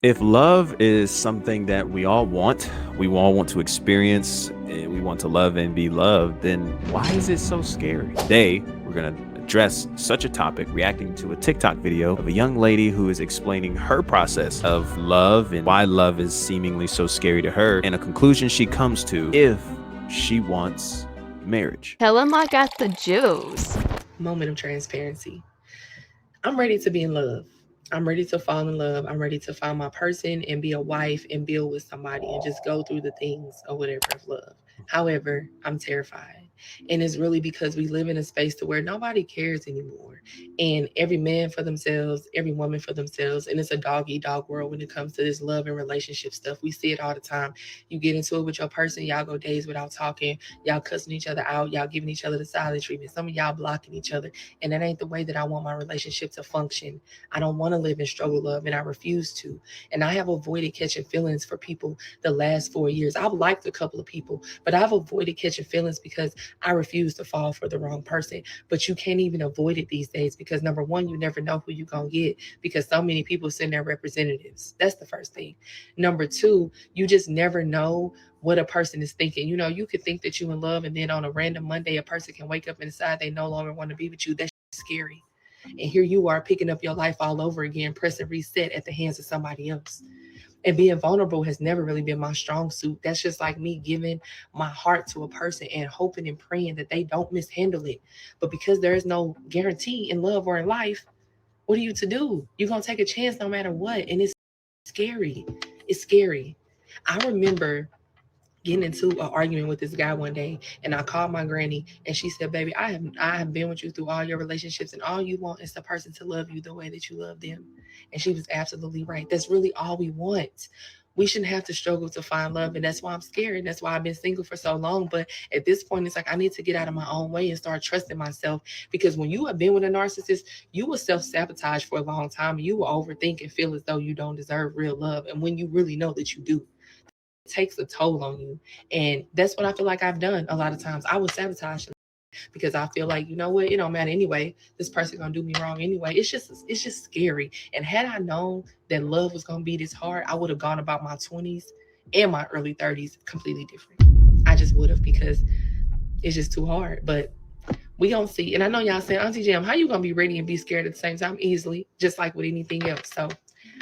If love is something that we all want to experience, and we want to love and be loved, then why is it so scary? Today, we're going to address such a topic, reacting to a TikTok video of a young lady who is explaining her process of love and why love is seemingly so scary to her, and a conclusion she comes to if she wants marriage. Tell him I got the juice. Moment of transparency. I'm ready to be in love. I'm ready to fall in love. I'm ready to find my person and be a wife and build with somebody and just go through the things or whatever of love. However, I'm terrified. And it's really because we live in a space to where nobody cares anymore. And every man for themselves, every woman for themselves. And it's a dog eat dog world when it comes to this love and relationship stuff. We see it all the time. You get into it with your person, y'all go days without talking, y'all cussing each other out, y'all giving each other the silent treatment. Some of y'all blocking each other, and that ain't the way that I want my relationship to function. I don't want to live in struggle love, and I refuse to. And I have avoided catching feelings for people the last 4 years. I've liked a couple of people, but I've avoided catching feelings because I refuse to fall for the wrong person. But you can't even avoid it these days because number one, you never know who you're gonna get because so many people send their representatives. That's the first thing. Number two, you just never know what a person is thinking. You know, you could think that you in love, and then on a random Monday, a person can wake up and decide they no longer want to be with you. That's scary. And here you are picking up your life all over again, pressing reset at the hands of somebody else. And being vulnerable has never really been my strong suit. That's just like me giving my heart to a person and hoping and praying that they don't mishandle it. But because there is no guarantee in love or in life, what are you to do? You're going to take a chance no matter what. And it's scary. It's scary. I remember getting into an argument with this guy one day, and I called my granny, and she said, "Baby, I have been with you through all your relationships, and all you want is the person to love you the way that you love them." And she was absolutely right. That's really all we want. We shouldn't have to struggle to find love, and that's why I'm scared. And that's why I've been single for so long. But at this point, it's like I need to get out of my own way and start trusting myself. Because when you have been with a narcissist, you will self sabotage for a long time, and you will overthink and feel as though you don't deserve real love. And when you really know that you do, takes a toll on you. And that's what I feel like I've done a lot of times. I would sabotage because I feel like, you know what, it don't matter anyway. This person gonna do me wrong anyway. It's just scary. And had I known that love was gonna be this hard, I would have gone about my 20s and my early 30s completely different. I just would have because it's just too hard. But we gonna see. And I know y'all saying, Auntie Jam, how you gonna be ready and be scared at the same time? Easily, just like with anything else. So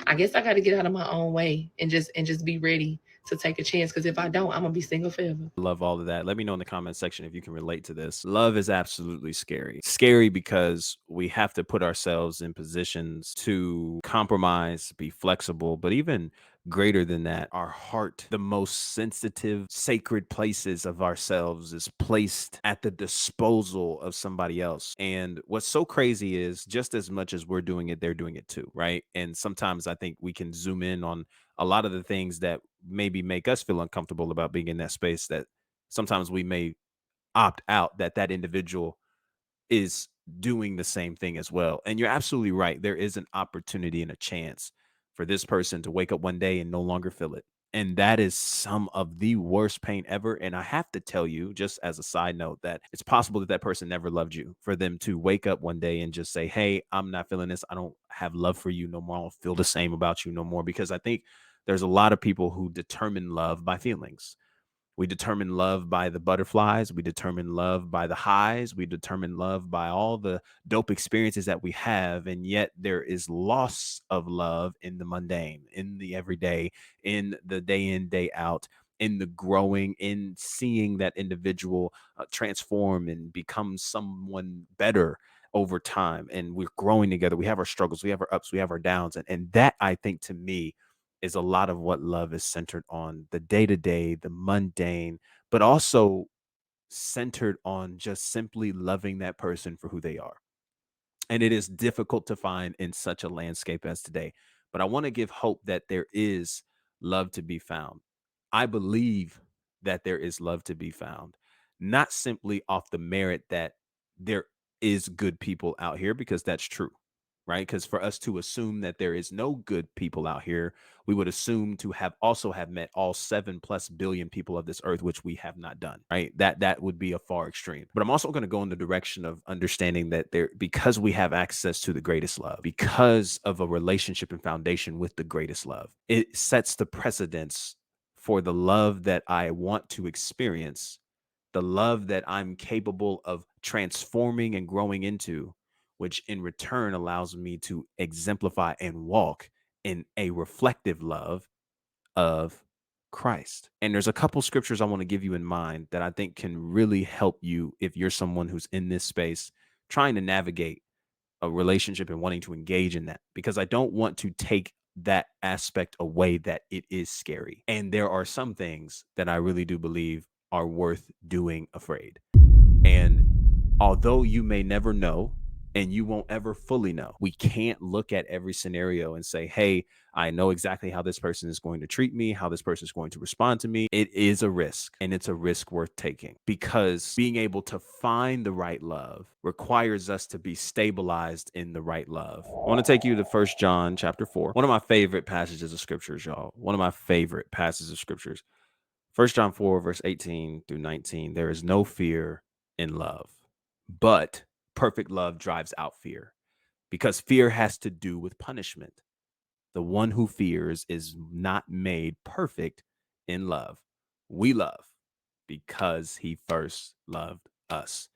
I guess I got to get out of my own way and just be ready to take a chance. Because if I don't, I'm gonna be single forever. Love all of that. Let me know in the comment section if you can relate to this. Love is absolutely scary. Scary because we have to put ourselves in positions to compromise, be flexible, but even greater than that, our heart, the most sensitive, sacred places of ourselves, is placed at the disposal of somebody else. And what's so crazy is just as much as we're doing it, they're doing it too, right? And sometimes I think we can zoom in on a lot of the things that maybe make us feel uncomfortable about being in that space, that sometimes we may opt out, that that individual is doing the same thing as well. And you're absolutely right. There is an opportunity and a chance for this person to wake up one day and no longer feel it. And that is some of the worst pain ever. And I have to tell you, just as a side note, that it's possible that that person never loved you. For them to wake up one day and just say, "Hey, I'm not feeling this. I don't have love for you no more. I don't feel the same about you no more." Because I think there's a lot of people who determine love by feelings. We determine love by the butterflies. We determine love by the highs. We determine love by all the dope experiences that we have. And yet there is loss of love in the mundane, in the everyday, in the day in, day out, in the growing, in seeing that individual transform and become someone better over time. And we're growing together. We have our struggles, we have our ups, we have our downs. And that, I think, to me, is a lot of what love is centered on: the day to day, the mundane, but also centered on just simply loving that person for who they are. And it is difficult to find in such a landscape as today. But I want to give hope that there is love to be found. I believe that there is love to be found, not simply off the merit that there is good people out here, because that's true. right? Because for us to assume that there is no good people out here, we would assume to have also have met all 7+ billion people of this earth, which we have not done, right? That would be a far extreme. But I'm also going to go in the direction of understanding that there, because we have access to the greatest love, because of a relationship and foundation with the greatest love, it sets the precedence for the love that I want to experience, the love that I'm capable of transforming and growing into, which in return allows me to exemplify and walk in a reflective love of Christ. And there's a couple scriptures I want to give you in mind that I think can really help you if you're someone who's in this space trying to navigate a relationship and wanting to engage in that, because I don't want to take that aspect away that it is scary. And there are some things that I really do believe are worth doing afraid. And although you may never know and you won't ever fully know, we can't look at every scenario and say, hey, I know exactly how this person is going to treat me, how this person is going to respond to me. It is a risk, and it's a risk worth taking, because being able to find the right love requires us to be stabilized in the right love. I want to take you to 1 John chapter 4. One of my favorite passages of scriptures, y'all. One of my favorite passages of scriptures. 1 John 4, verse 18 through 19. There is no fear in love, but perfect love drives out fear, because fear has to do with punishment. The one who fears is not made perfect in love. We love because he first loved us.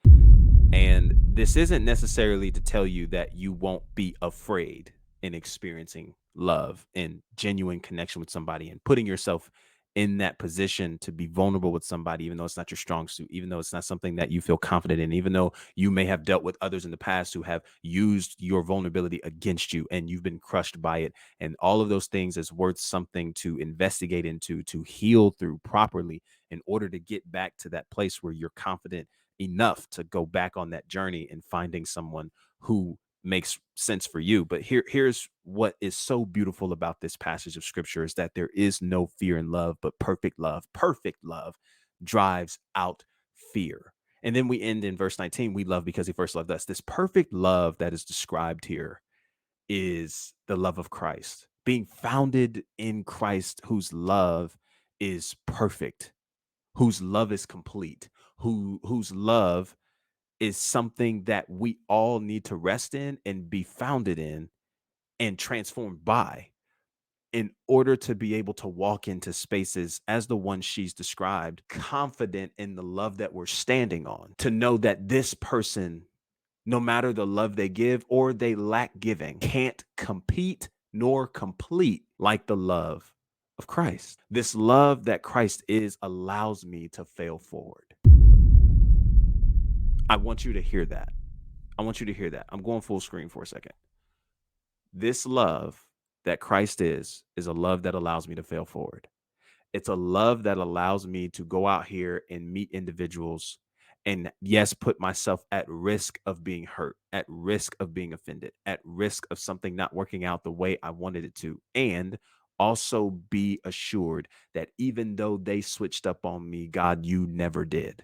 And this isn't necessarily to tell you that you won't be afraid in experiencing love and genuine connection with somebody and putting yourself in that position to be vulnerable with somebody, even though it's not your strong suit, even though it's not something that you feel confident in, even though you may have dealt with others in the past who have used your vulnerability against you and you've been crushed by it. And all of those things is worth something to investigate into, to heal through properly, in order to get back to that place where you're confident enough to go back on that journey and finding someone who makes sense for you. But here's what is so beautiful about this passage of scripture, is that there is no fear in love, but perfect love drives out fear. And then we end in verse 19, we love because he first loved us. This perfect love that is described here is the love of Christ, being founded in Christ, whose love is perfect, whose love is complete, whose love is something that we all need to rest in and be founded in and transformed by, in order to be able to walk into spaces as the one she's described, confident in the love that we're standing on, to know that this person, no matter the love they give or they lack giving, can't compete nor complete like the love of Christ. This love that Christ is allows me to fail forward. I want you to hear that. I want you to hear that. I'm going full screen for a second. This love that Christ is a love that allows me to fail forward. It's a love that allows me to go out here and meet individuals and, yes, put myself at risk of being hurt, at risk of being offended, at risk of something not working out the way I wanted it to, and also be assured that even though they switched up on me, God, you never did.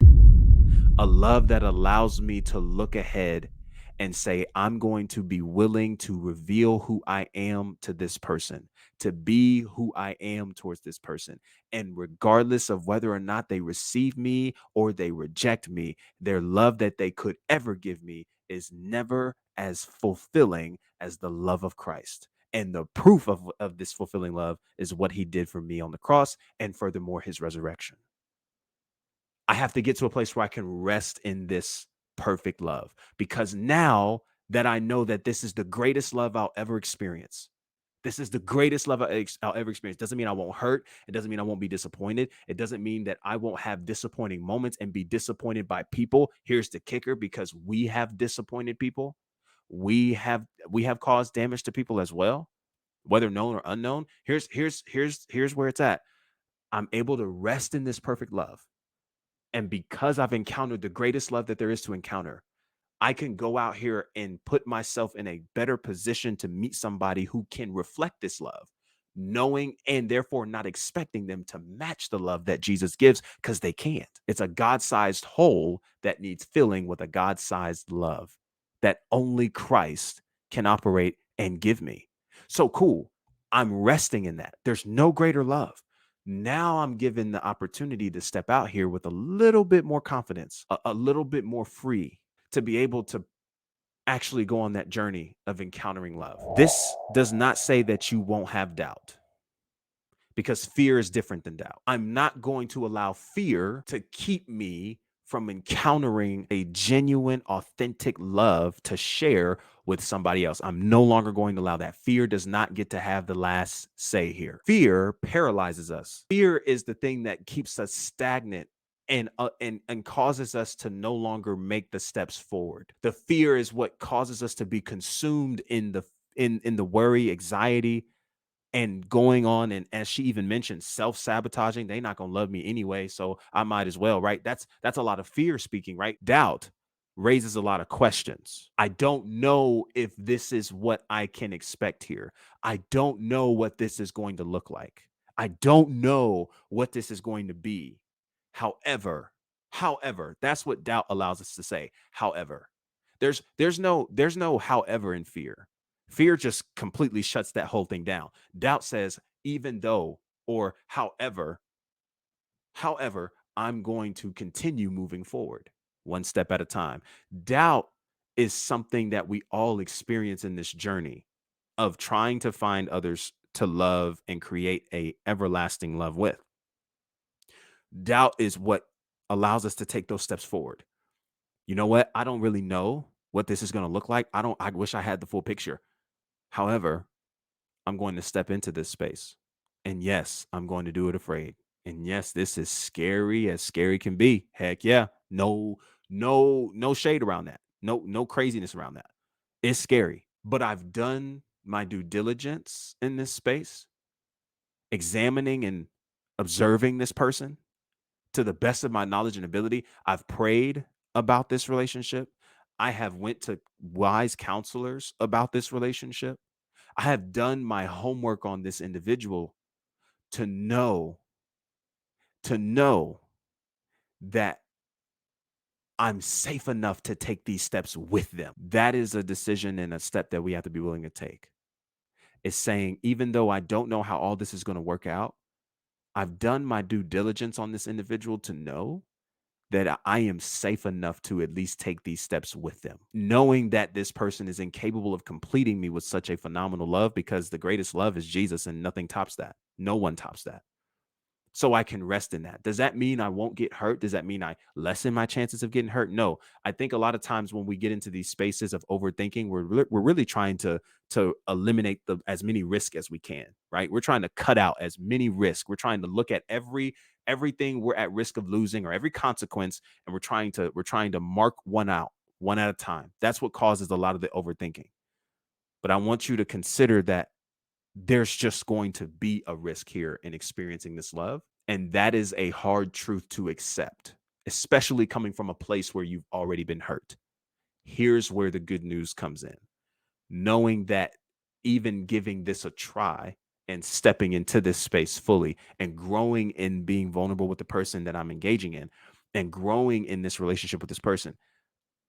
A love that allows me to look ahead and say, I'm going to be willing to reveal who I am to this person, to be who I am towards this person. And regardless of whether or not they receive me or they reject me, their love that they could ever give me is never as fulfilling as the love of Christ. And the proof of this fulfilling love is what he did for me on the cross, and furthermore, his resurrection. I have to get to a place where I can rest in this perfect love, because now that I know that this is the greatest love I'll ever experience. This is the greatest love I'll ever experience. Doesn't mean I won't hurt. It doesn't mean I won't be disappointed. It doesn't mean that I won't have disappointing moments and be disappointed by people. Here's the kicker, because we have disappointed people. We have caused damage to people as well, whether known or unknown. Here's where it's at. I'm able to rest in this perfect love. And because I've encountered the greatest love that there is to encounter, I can go out here and put myself in a better position to meet somebody who can reflect this love, knowing and therefore not expecting them to match the love that Jesus gives, because they can't. It's a God-sized hole that needs filling with a God-sized love that only Christ can operate and give me. So cool. I'm resting in that. There's no greater love. Now I'm given the opportunity to step out here with a little bit more confidence, a little bit more free to be able to actually go on that journey of encountering love. This does not say that you won't have doubt, because fear is different than doubt. I'm not going to allow fear to keep me from encountering a genuine, authentic love to share with somebody else. I'm no longer going to allow that. Fear does not get to have the last say here. Fear paralyzes us. Fear is the thing that keeps us stagnant and causes us to no longer make the steps forward. The fear is what causes us to be consumed in the worry, anxiety, and going on, and as she even mentioned, self-sabotaging. They not gonna love me anyway, so I might as well, right? That's a lot of fear speaking, right? Doubt raises a lot of questions. I don't know if this is what I can expect here. I don't know what this is going to look like. I don't know what this is going to be. However, that's what doubt allows us to say. However, there's no however in fear. Fear just completely shuts that whole thing down. Doubt says, even though, or however, I'm going to continue moving forward one step at a time. Doubt is something that we all experience in this journey of trying to find others to love and create a everlasting love with. Doubt is what allows us to take those steps forward. You know what? I don't really know what this is going to look like. I wish I had the full picture. However, I'm going to step into this space. And yes, I'm going to do it afraid. And yes, this is scary as scary can be. Heck yeah. No shade around that. No craziness around that. It's scary. But I've done my due diligence in this space, examining and observing this person to the best of my knowledge and ability. I've prayed about this relationship. I have went to wise counselors about this relationship. I have done my homework on this individual to know to know that I'm safe enough to take these steps with them. That is a decision and a step that we have to be willing to take. It's saying, even though I don't know how all this is going to work out, I've done my due diligence on this individual to know that I am safe enough to at least take these steps with them, knowing that this person is incapable of completing me with such a phenomenal love, because the greatest love is Jesus and nothing tops that. No one tops that. So I can rest in that. Does that mean I won't get hurt? Does that mean I lessen my chances of getting hurt? No. I think a lot of times when we get into these spaces of overthinking, we're really trying to eliminate as many risks as we can, right? We're trying to cut out as many risks. We're trying to look at everything we're at risk of losing, or every consequence, and we're trying to mark one out, one at a time. That's what causes a lot of the overthinking. But I want you to consider that there's just going to be a risk here in experiencing this love. And that is a hard truth to accept, especially coming from a place where you've already been hurt. Here's where the good news comes in: knowing that even giving this a try and stepping into this space fully and growing in being vulnerable with the person that I'm engaging in and growing in this relationship with this person,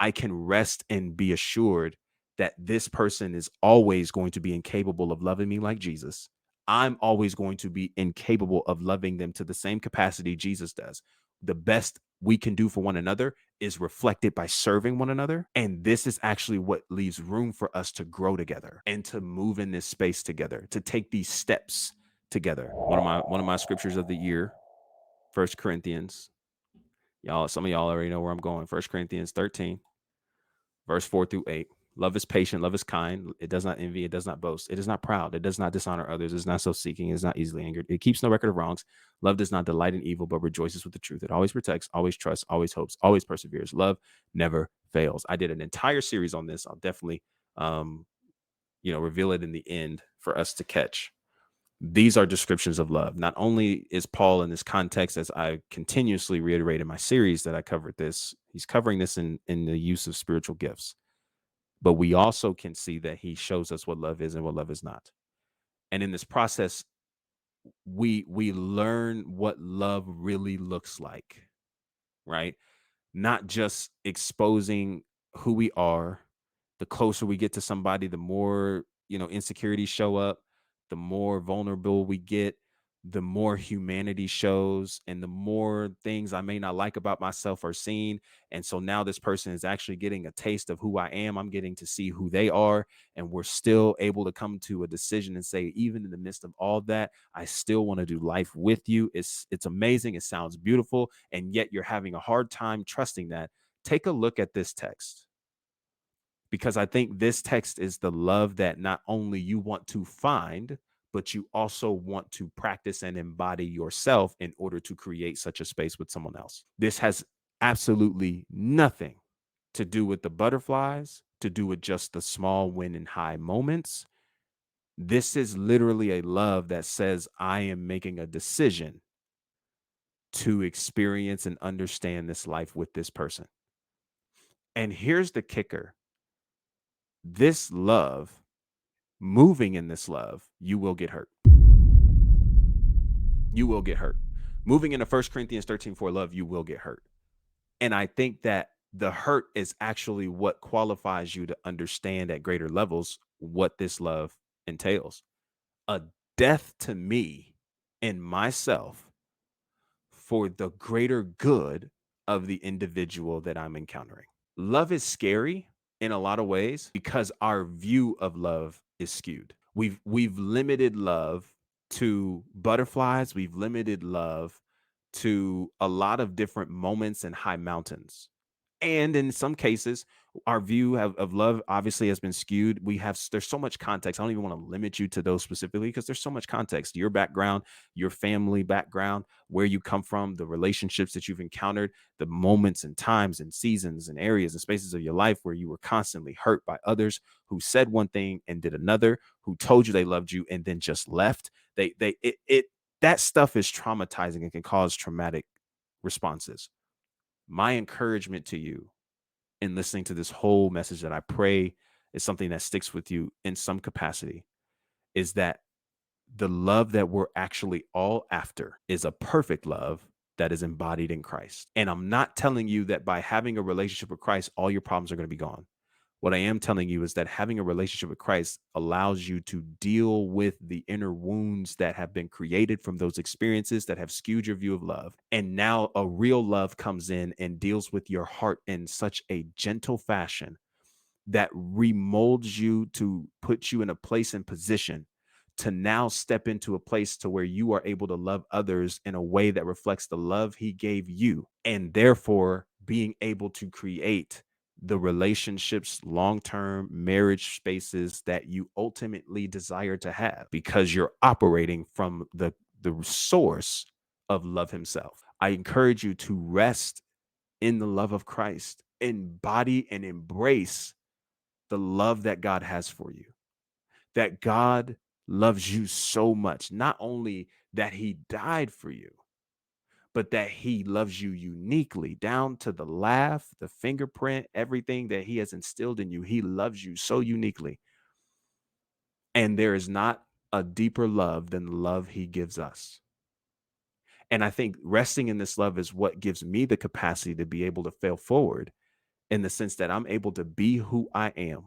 I can rest and be assured that this person is always going to be incapable of loving me like Jesus. I'm always going to be incapable of loving them to the same capacity Jesus does. The best we can do for one another is reflected by serving one another. And this is actually what leaves room for us to grow together and to move in this space together, to take these steps together. One of my scriptures of the year, First Corinthians. Y'all, some of y'all already know where I'm going. First Corinthians 13. Verse 4 through 8. Love is patient, love is kind. It does not envy, it does not boast, it is not proud, it does not dishonor others, it is not self-seeking, it is not easily angered. It keeps no record of wrongs. Love does not delight in evil, but rejoices with the truth. It always protects, always trusts, always hopes, always perseveres. Love never fails. I did an entire series on this. I'll definitely reveal it in the end for us to catch. These are descriptions of love. Not only is Paul in this context, as I continuously reiterate in my series that I covered this, he's covering this in the use of spiritual gifts. But we also can see that he shows us what love is and what love is not. And in this process, we learn what love really looks like, right? Not just exposing who we are. The closer we get to somebody, the more insecurities show up, the more vulnerable we get, the more humanity shows, and the more things I may not like about myself are seen. And so now this person is actually getting a taste of who I am. I'm getting to see who they are. And we're still able to come to a decision and say, even in the midst of all that, I still want to do life with you. It's amazing. It sounds beautiful. And yet you're having a hard time trusting that. Take a look at this text, because I think this text is the love that not only you want to find, but you also want to practice and embody yourself in order to create such a space with someone else. This has absolutely nothing to do with the butterflies, to do with just the small win and high moments. This is literally a love that says, I am making a decision to experience and understand this life with this person. And here's the kicker: this love, moving in this love, you will get hurt. You will get hurt. Moving into 1 Corinthians 13:4 love, you will get hurt. And I think that the hurt is actually what qualifies you to understand at greater levels what this love entails. A death to me and myself for the greater good of the individual that I'm encountering. Love is scary in a lot of ways because our view of love is skewed. We've limited love to butterflies, we've limited love to a lot of different moments and high mountains. And in some cases, our view of love obviously has been skewed. There's so much context. I don't even want to limit you to those specifically because there's so much context. Your background, your family background, where you come from, the relationships that you've encountered, the moments and times and seasons and areas and spaces of your life where you were constantly hurt by others who said one thing and did another, who told you they loved you and then just left. That stuff is traumatizing and can cause traumatic responses. My encouragement to you in listening to this whole message, that I pray is something that sticks with you in some capacity, is that the love that we're actually all after is a perfect love that is embodied in Christ. And I'm not telling you that by having a relationship with Christ, all your problems are going to be gone. What I am telling you is that having a relationship with Christ allows you to deal with the inner wounds that have been created from those experiences that have skewed your view of love. And now a real love comes in and deals with your heart in such a gentle fashion that remolds you to put you in a place and position to now step into a place to where you are able to love others in a way that reflects the love he gave you, and therefore being able to create the relationships, long-term marriage spaces that you ultimately desire to have because you're operating from the source of love himself. I encourage you to rest in the love of Christ, embody and embrace the love that God has for you, that God loves you so much, not only that he died for you, but that he loves you uniquely, down to the laugh, the fingerprint, everything that he has instilled in you. He loves you so uniquely. And there is not a deeper love than the love he gives us. And I think resting in this love is what gives me the capacity to be able to fail forward, in the sense that I'm able to be who I am.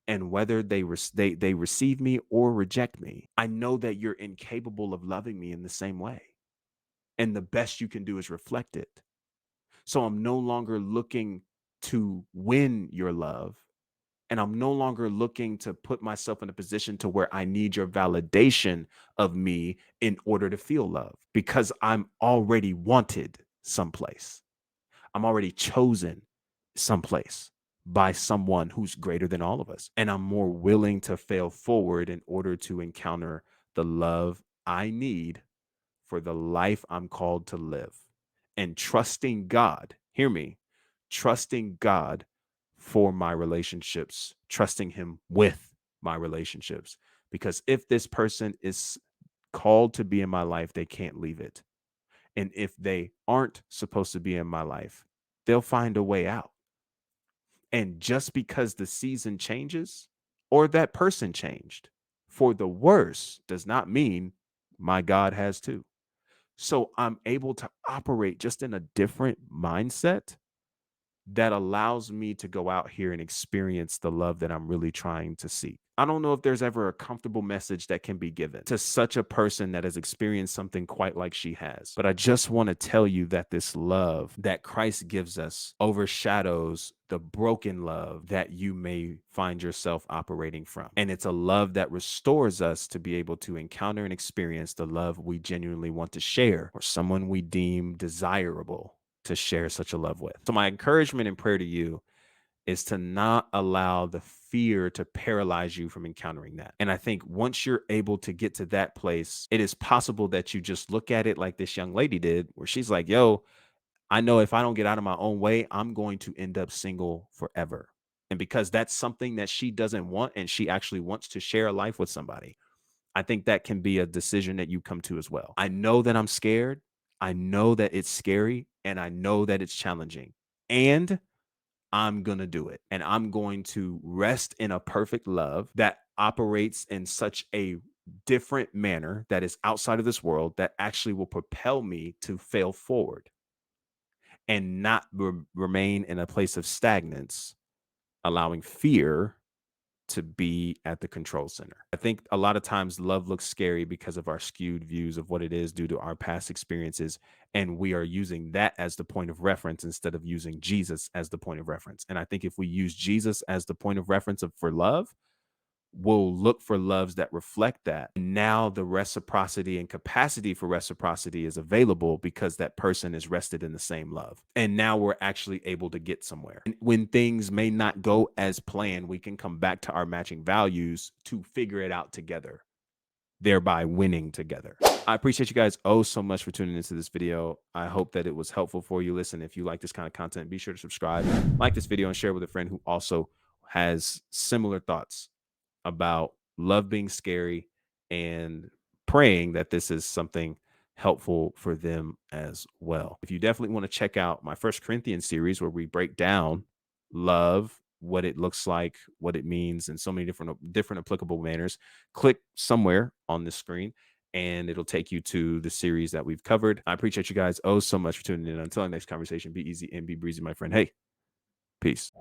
And whether they receive me or reject me, I know that you're incapable of loving me in the same way. And the best you can do is reflect it. So I'm no longer looking to win your love. And I'm no longer looking to put myself in a position to where I need your validation of me in order to feel love, because I'm already wanted someplace. I'm already chosen someplace by someone who's greater than all of us. And I'm more willing to fail forward in order to encounter the love I need for the life I'm called to live. And trusting God, hear me, trusting God for my relationships, trusting him with my relationships. Because if this person is called to be in my life, they can't leave it. And if they aren't supposed to be in my life, they'll find a way out. And just because the season changes or that person changed for the worse does not mean my God has too. So I'm able to operate just in a different mindset that allows me to go out here and experience the love that I'm really trying to seek. I don't know if there's ever a comfortable message that can be given to such a person that has experienced something quite like she has. But I just want to tell you that this love that Christ gives us overshadows the broken love that you may find yourself operating from. And it's a love that restores us to be able to encounter and experience the love we genuinely want to share, or someone we deem desirable to share such a love with. So, my encouragement and prayer to you is to not allow the fear to paralyze you from encountering that. And I think once you're able to get to that place, it is possible that you just look at it like this young lady did, where she's like, yo, I know if I don't get out of my own way, I'm going to end up single forever. And because that's something that she doesn't want, and she actually wants to share a life with somebody, I think that can be a decision that you come to as well. I know that I'm scared. I know that it's scary, and I know that it's challenging. And I'm going to do it. And I'm going to rest in a perfect love that operates in such a different manner that is outside of this world, that actually will propel me to fail forward and not remain in a place of stagnance, allowing fear to be at the control center. I think a lot of times love looks scary because of our skewed views of what it is due to our past experiences. And we are using that as the point of reference instead of using Jesus as the point of reference. And I think if we use Jesus as the point of reference for love, we'll look for loves that reflect that. Now the reciprocity and capacity for reciprocity is available because that person is rested in the same love. And now we're actually able to get somewhere. And when things may not go as planned, we can come back to our matching values to figure it out together, thereby winning together. I appreciate you guys so much for tuning into this video. I hope that it was helpful for you. Listen, if you like this kind of content, be sure to subscribe, like this video, and share with a friend who also has similar thoughts about love being scary, and praying that this is something helpful for them as well. If you definitely want to check out my First Corinthians series, where we break down love, what it looks like, what it means in so many different applicable manners, click somewhere on the screen and it'll take you to the series that we've covered. I appreciate you guys so much for tuning in. Until our next conversation, be easy and be breezy, my friend. Hey, peace.